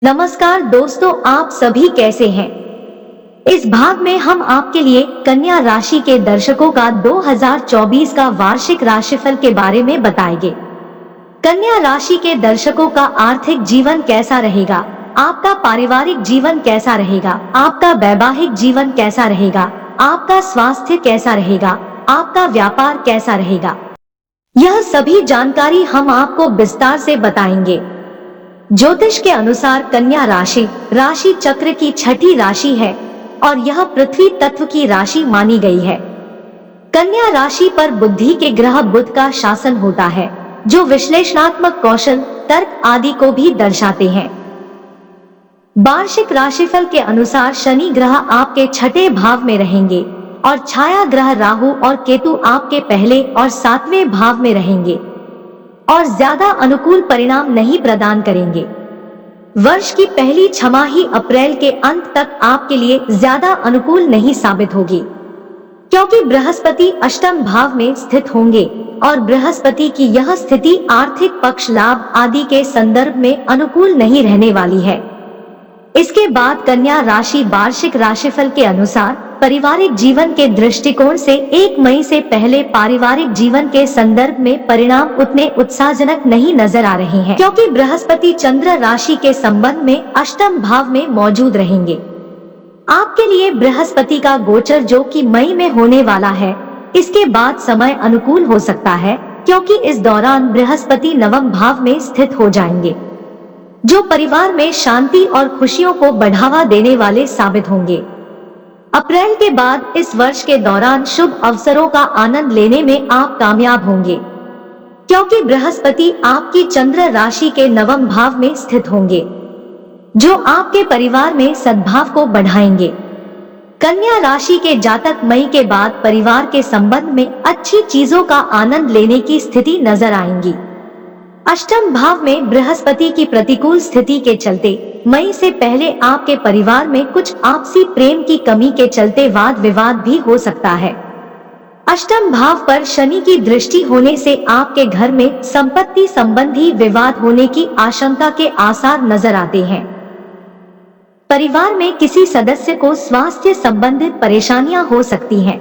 नमस्कार दोस्तों, आप सभी कैसे हैं। इस भाग में हम आपके लिए कन्या राशि के दर्शकों का 2024 का वार्षिक राशिफल के बारे में बताएंगे। कन्या राशि के दर्शकों का आर्थिक जीवन कैसा रहेगा, आपका पारिवारिक जीवन कैसा रहेगा, आपका वैवाहिक जीवन कैसा रहेगा, आपका स्वास्थ्य कैसा रहेगा, आपका व्यापार कैसा रहेगा, यह सभी जानकारी हम आपको विस्तार से बताएंगे। ज्योतिष के अनुसार कन्या राशि राशि चक्र की छठी राशि है और यह पृथ्वी तत्व की राशि मानी गई है। कन्या राशि पर बुद्धि के ग्रह बुध का शासन होता है, जो विश्लेषणात्मक कौशल, तर्क आदि को भी दर्शाते हैं। वार्षिक राशिफल के अनुसार शनि ग्रह आपके छठे भाव में रहेंगे और छाया ग्रह राहु और केतु आपके पहले और सातवें भाव में रहेंगे और ज्यादा अनुकूल परिणाम नहीं प्रदान करेंगे। वर्ष की पहली छमाही अप्रैल के अंत तक आपके लिए ज्यादा अनुकूल नहीं साबित होगी, क्योंकि बृहस्पति अष्टम भाव में स्थित होंगे और बृहस्पति की यह स्थिति आर्थिक पक्ष, लाभ आदि के संदर्भ में अनुकूल नहीं रहने वाली है। इसके बाद कन्या राशि वार्षिक राशिफल के अनुसार पारिवारिक जीवन के दृष्टिकोण से 1 मई से पहले पारिवारिक जीवन के संदर्भ में परिणाम उतने उत्साहजनक नहीं नजर आ रहे हैं, क्योंकि बृहस्पति चंद्र राशि के संबंध में अष्टम भाव में मौजूद रहेंगे। आपके लिए बृहस्पति का गोचर, जो कि मई में होने वाला है, इसके बाद समय अनुकूल हो सकता है, क्योंकि इस दौरान बृहस्पति नवम भाव में स्थित हो जाएंगे, जो परिवार में शांति और खुशियों को बढ़ावा देने वाले साबित होंगे। अप्रैल के बाद इस वर्ष के दौरान शुभ अवसरों का आनंद लेने में आप कामयाब होंगे, क्योंकि बृहस्पति आपकी चंद्र राशि के नवम भाव में स्थित होंगे, जो आपके परिवार में सद्भाव को बढ़ाएंगे। कन्या राशि के जातक मई के बाद परिवार के संबंध में अच्छी चीजों का आनंद लेने की स्थिति नजर आएंगी। अष्टम भाव में बृहस्पति की प्रतिकूल स्थिति के चलते मई से पहले आपके परिवार में कुछ आपसी प्रेम की कमी के चलते वाद विवाद भी हो सकता है। अष्टम भाव पर शनि की दृष्टि होने से आपके घर में संपत्ति संबंधी विवाद होने की आशंका के आसार नजर आते हैं। परिवार में किसी सदस्य को स्वास्थ्य संबंधित परेशानियां हो सकती हैं।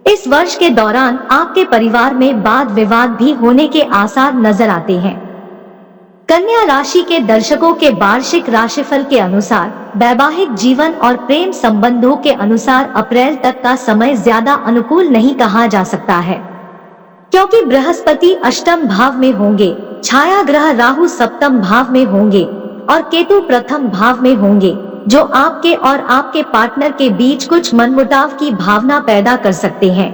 इस वर्ष के दौरान आपके परिवार में वाद विवाद भी होने के आसार नजर आते हैं। कन्या राशि के दर्शकों के वार्षिक राशिफल के अनुसार वैवाहिक जीवन और प्रेम संबंधों के अनुसार अप्रैल तक का समय ज्यादा अनुकूल नहीं कहा जा सकता है, क्योंकि बृहस्पति अष्टम भाव में होंगे, छाया ग्रह राहु सप्तम भाव में होंगे और केतु प्रथम भाव में होंगे, जो आपके और आपके पार्टनर के बीच कुछ मनमुटाव की भावना पैदा कर सकते हैं।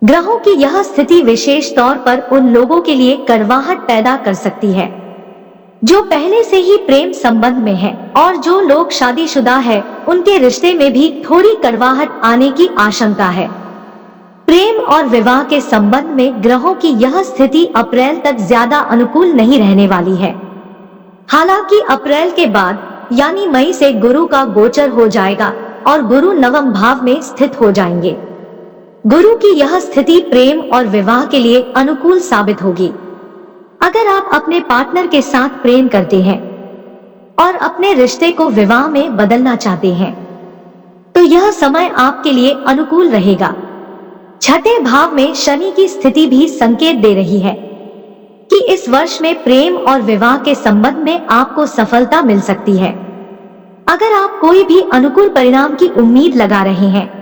ग्रहों की यह स्थिति विशेष तौर पर उन लोगों के लिए कड़वाहट पैदा कर सकती है जो पहले से ही प्रेम संबंध में है, और जो लोग शादीशुदा है उनके रिश्ते में भी थोड़ी कड़वाहट आने की आशंका है। प्रेम और विवाह के संबंध में ग्रहों की यह स्थिति अप्रैल तक ज्यादा अनुकूल नहीं रहने वाली है। हालांकि अप्रैल के बाद यानी मई से गुरु का गोचर हो जाएगा और गुरु नवम भाव में स्थित हो जाएंगे। गुरु की यह स्थिति प्रेम और विवाह के लिए अनुकूल साबित होगी। अगर आप अपने पार्टनर के साथ प्रेम करते हैं और अपने रिश्ते को विवाह में बदलना चाहते हैं, तो यह समय आपके लिए अनुकूल रहेगा। छठे भाव में शनि की स्थिति भी संकेत दे रही है कि इस वर्ष में प्रेम और विवाह के संबंध में आपको सफलता मिल सकती है। अगर आप कोई भी अनुकूल परिणाम की उम्मीद लगा रहे हैं,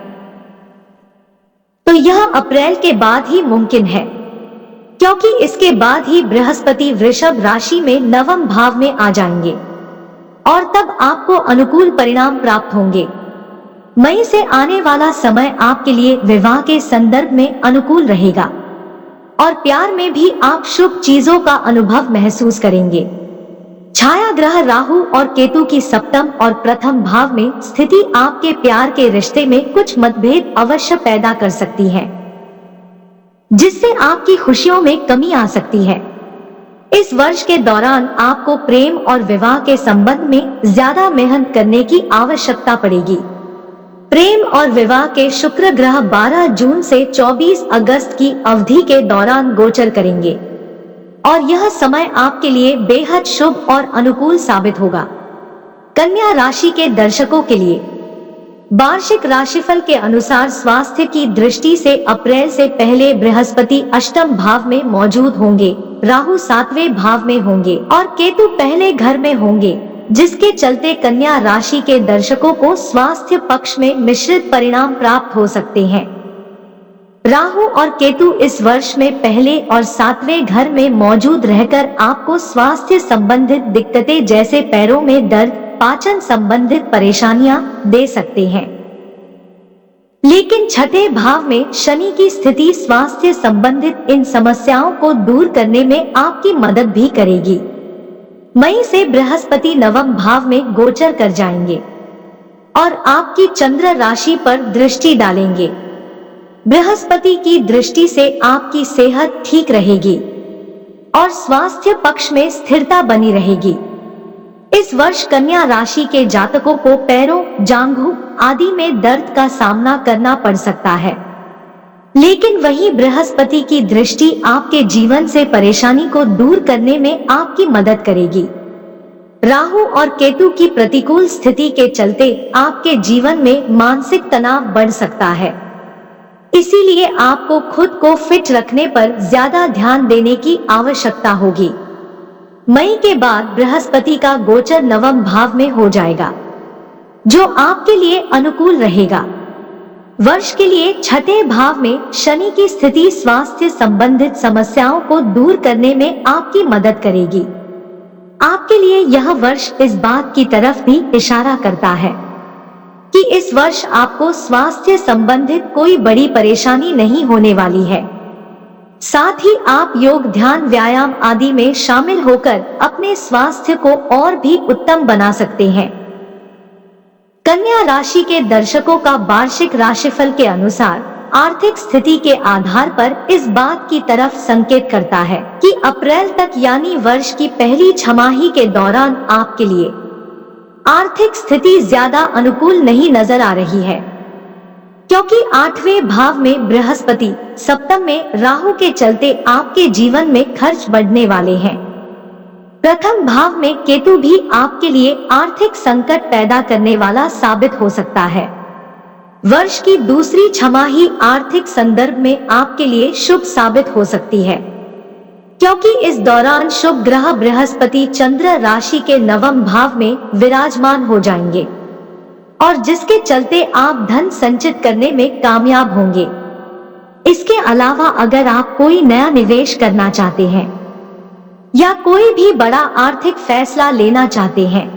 तो यह अप्रैल के बाद ही मुमकिन है, क्योंकि इसके बाद ही बृहस्पति वृषभ राशि में नवम भाव में आ जाएंगे और तब आपको अनुकूल परिणाम प्राप्त होंगे। मई से आने वाला समय आपके लिए विवाह के संदर्भ में अनुकूल रहेगा और प्यार में भी आप शुभ चीजों का अनुभव महसूस करेंगे। छाया ग्रह राहु और केतु की सप्तम और प्रथम भाव में स्थिति आपके प्यार के रिश्ते में कुछ मतभेद अवश्य पैदा कर सकती है, जिससे आपकी खुशियों में कमी आ सकती है। इस वर्ष के दौरान आपको प्रेम और विवाह के संबंध में ज्यादा मेहनत करने की आवश्यकता पड़ेगी। प्रेम और विवाह के शुक्र ग्रह 12 जून से 24 अगस्त की अवधि के दौरान गोचर करेंगे और यह समय आपके लिए बेहद शुभ और अनुकूल साबित होगा। कन्या राशि के दर्शकों के लिए वार्षिक राशिफल के अनुसार स्वास्थ्य की दृष्टि से अप्रैल से पहले बृहस्पति अष्टम भाव में मौजूद होंगे, राहु सातवें भाव में होंगे और केतु पहले घर में होंगे, जिसके चलते कन्या राशि के दर्शकों को स्वास्थ्य पक्ष में मिश्रित परिणाम प्राप्त हो सकते हैं। राहु और केतु इस वर्ष में पहले और सातवें घर में मौजूद रहकर आपको स्वास्थ्य संबंधित दिक्कतें जैसे पैरों में दर्द, पाचन संबंधित परेशानियां दे सकते हैं। लेकिन छठे भाव में शनि की स्थिति स्वास्थ्य संबंधित इन समस्याओं को दूर करने में आपकी मदद भी करेगी। मई से बृहस्पति नवम भाव में गोचर कर जाएंगे और आपकी चंद्र राशि पर दृष्टि डालेंगे। बृहस्पति की दृष्टि से आपकी सेहत ठीक रहेगी और स्वास्थ्य पक्ष में स्थिरता बनी रहेगी। इस वर्ष कन्या राशि के जातकों को पैरों, जांघों आदि में दर्द का सामना करना पड़ सकता है, लेकिन वही बृहस्पति की दृष्टि आपके जीवन से परेशानी को दूर करने में आपकी मदद करेगी। राहु और केतु की प्रतिकूल स्थिति के चलते आपके जीवन में मानसिक तनाव बढ़ सकता है, इसीलिए आपको खुद को फिट रखने पर ज्यादा ध्यान देने की आवश्यकता होगी। मई के बाद बृहस्पति का गोचर नवम भाव में हो जाएगा, जो आपके लिए अनुकूल रहेगा। वर्ष के लिए छठे भाव में शनि की स्थिति स्वास्थ्य संबंधित समस्याओं को दूर करने में आपकी मदद करेगी। आपके लिए यह वर्ष इस बात की तरफ भी इशारा करता है कि इस वर्ष आपको स्वास्थ्य संबंधित कोई बड़ी परेशानी नहीं होने वाली है। साथ ही आप योग, ध्यान, व्यायाम आदि में शामिल होकर अपने स्वास्थ्य को और भी उत्तम बना सकते हैं। कन्या राशि के दर्शकों का वार्षिक राशिफल के अनुसार आर्थिक स्थिति के आधार पर इस बात की तरफ संकेत करता है कि अप्रैल तक यानी वर्ष की पहली छमाही के दौरान आपके लिए आर्थिक स्थिति ज्यादा अनुकूल नहीं नजर आ रही है, क्योंकि आठवें भाव में बृहस्पति, सप्तम में राहु के चलते आपके जीवन में खर्च बढ़ने वाले हैं। प्रथम भाव में केतु भी आपके लिए आर्थिक संकट पैदा करने वाला साबित हो सकता है। वर्ष की दूसरी छमाही आर्थिक संदर्भ में आपके लिए शुभ साबित हो सकती है, क्योंकि इस दौरान शुभ ग्रह बृहस्पति चंद्र राशि के नवम भाव में विराजमान हो जाएंगे और जिसके चलते आप धन संचित करने में कामयाब होंगे। इसके अलावा अगर आप कोई नया निवेश करना चाहते हैं या कोई भी बड़ा आर्थिक फैसला लेना चाहते हैं,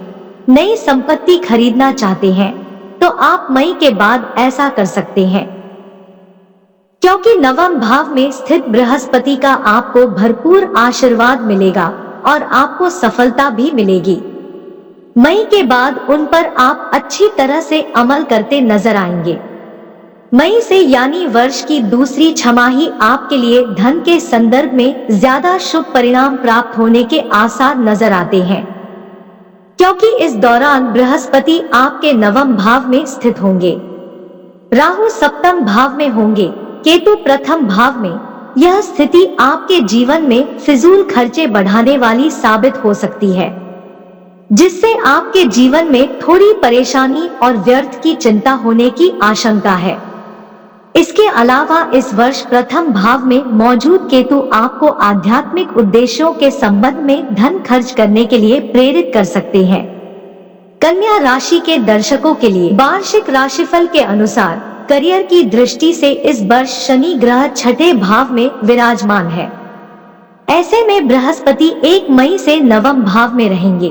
नई संपत्ति खरीदना चाहते हैं, तो आप मई के बाद ऐसा कर सकते हैं, क्योंकि नवम भाव में स्थित बृहस्पति का आपको भरपूर आशीर्वाद मिलेगा और आपको सफलता भी मिलेगी। मई के बाद उन पर आप अच्छी तरह से अमल करते नजर आएंगे। मई से यानी वर्ष की दूसरी छमाही आपके लिए धन के संदर्भ में ज्यादा शुभ परिणाम प्राप्त होने के आसार नजर आते हैं, क्योंकि इस दौरान बृहस्पति आपके नवम भाव में स्थित होंगे, राहु सप्तम भाव में होंगे, केतु प्रथम भाव में। यह स्थिति आपके जीवन में फिजूल खर्चे बढ़ाने वाली साबित हो सकती है, जिससे आपके जीवन में थोड़ी परेशानी और व्यर्थ की चिंता होने की आशंका है। इसके अलावा इस वर्ष प्रथम भाव में मौजूद केतु आपको आध्यात्मिक उद्देश्यों के संबंध में धन खर्च करने के लिए प्रेरित कर सकते हैं। कन्या राशि के दर्शकों के लिए वार्षिक राशिफल के अनुसार करियर की दृष्टि से इस वर्ष शनि ग्रह छठे भाव में विराजमान है। ऐसे में बृहस्पति 1 मई से नवम भाव में रहेंगे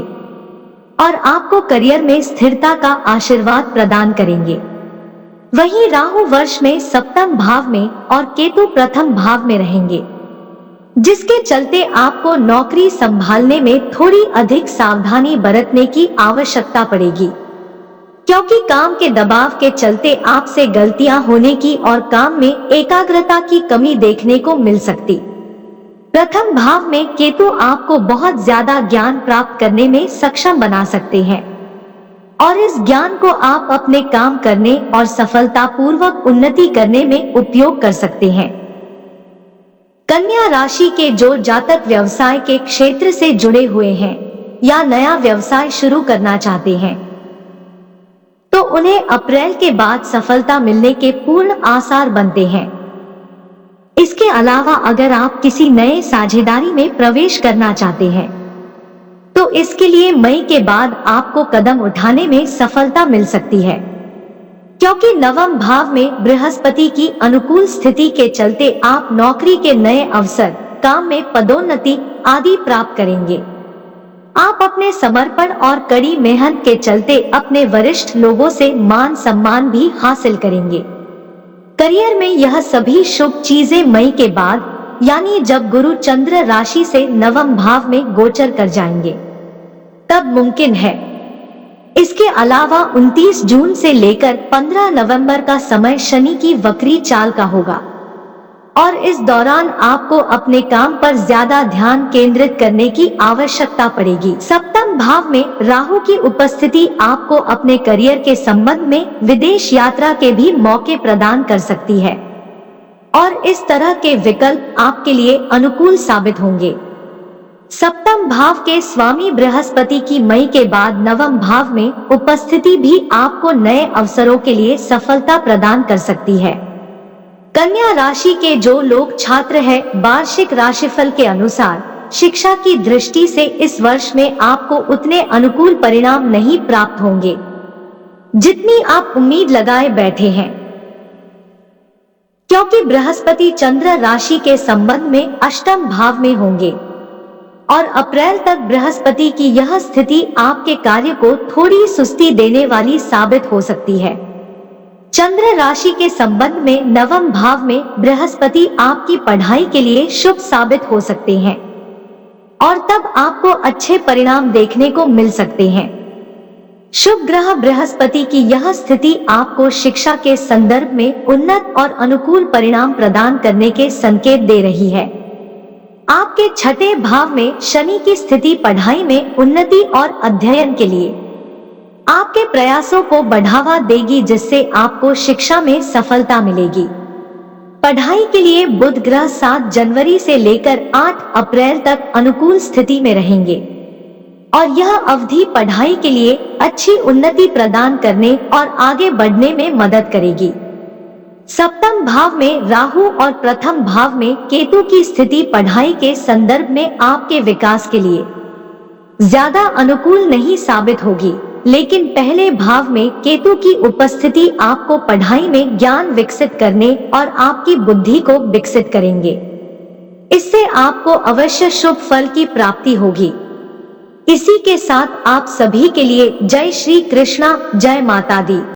और आपको करियर में स्थिरता का आशीर्वाद प्रदान करेंगे। वहीं राहु वर्ष में सप्तम भाव में और केतु प्रथम भाव में रहेंगे, जिसके चलते आपको नौकरी संभालने में थोड़ी अधिक सावधानी बरतने की आवश्यकता पड़ेगी, क्योंकि काम के दबाव के चलते आपसे गलतियां होने की और काम में एकाग्रता की कमी देखने को मिल सकती। प्रथम भाव में केतु आपको बहुत ज्यादा ज्ञान प्राप्त करने में सक्षम बना सकते हैं और इस ज्ञान को आप अपने काम करने और सफलतापूर्वक उन्नति करने में उपयोग कर सकते हैं। कन्या राशि के जो जातक व्यवसाय के क्षेत्र से जुड़े हुए हैं या नया व्यवसाय शुरू करना चाहते हैं तो उन्हें अप्रैल के बाद सफलता मिलने के पूर्ण आसार बनते हैं। इसके अलावा अगर आप किसी नए साझेदारी में प्रवेश करना चाहते हैं तो इसके लिए मई के बाद आपको कदम उठाने में सफलता मिल सकती है, क्योंकि नवम भाव में बृहस्पति की अनुकूल स्थिति के चलते आप नौकरी के नए अवसर, काम में पदोन्नति आदि प्राप्त करेंगे। आप अपने समर्पण और कड़ी मेहनत के चलते अपने वरिष्ठ लोगों से मान सम्मान भी हासिल करेंगे। करियर में यह सभी शुभ चीजें मई के बाद यानी जब गुरु चंद्र राशि से नवम भाव में गोचर कर जाएंगे तब मुमकिन है। इसके अलावा 29 जून से लेकर 15 नवंबर का समय शनि की वक्री चाल का होगा और इस दौरान आपको अपने काम पर ज्यादा ध्यान केंद्रित करने की आवश्यकता पड़ेगी। सप्तम भाव में राहु की उपस्थिति आपको अपने करियर के संबंध में विदेश यात्रा के भी मौके प्रदान कर सकती है और इस तरह के विकल्प आपके लिए अनुकूल साबित होंगे। सप्तम भाव के स्वामी बृहस्पति की मई के बाद नवम भाव में उपस्थिति भी आपको नए अवसरों के लिए सफलता प्रदान कर सकती है। कन्या राशि के जो लोग छात्र हैं, वार्षिक राशिफल के अनुसार शिक्षा की दृष्टि से इस वर्ष में आपको उतने अनुकूल परिणाम नहीं प्राप्त होंगे जितनी आप उम्मीद लगाए बैठे हैं, क्योंकि बृहस्पति चंद्र राशि के संबंध में अष्टम भाव में होंगे और अप्रैल तक बृहस्पति की यह स्थिति आपके कार्य को थोड़ी सुस्ती देने वाली साबित हो सकती है। चंद्र राशि के संबंध में नवम भाव में बृहस्पति आपकी पढ़ाई के लिए शुभ साबित हो सकते हैं और तब आपको अच्छे परिणाम देखने को मिल सकते हैं। शुभ ग्रह बृहस्पति की यह स्थिति आपको शिक्षा के संदर्भ में उन्नत और अनुकूल परिणाम प्रदान करने के संकेत दे रही है। आपके छठे भाव में शनि की स्थिति पढ़ाई में उन्नति और अध्ययन के लिए आपके प्रयासों को बढ़ावा देगी, जिससे आपको शिक्षा में सफलता मिलेगी। पढ़ाई के लिए बुध ग्रह 7 जनवरी से लेकर 8 अप्रैल तक अनुकूल स्थिति में रहेंगे और यह अवधि पढ़ाई के लिए अच्छी उन्नति प्रदान करने और आगे बढ़ने में मदद करेगी। सप्तम भाव में राहु और प्रथम भाव में केतु की स्थिति पढ़ाई के संदर्भ में आपके विकास के लिए ज्यादा अनुकूल नहीं साबित होगी, लेकिन पहले भाव में केतु की उपस्थिति आपको पढ़ाई में ज्ञान विकसित करने और आपकी बुद्धि को विकसित करेंगे। इससे आपको अवश्य शुभ फल की प्राप्ति होगी। इसी के साथ आप सभी के लिए जय श्री कृष्णा, जय माता दी।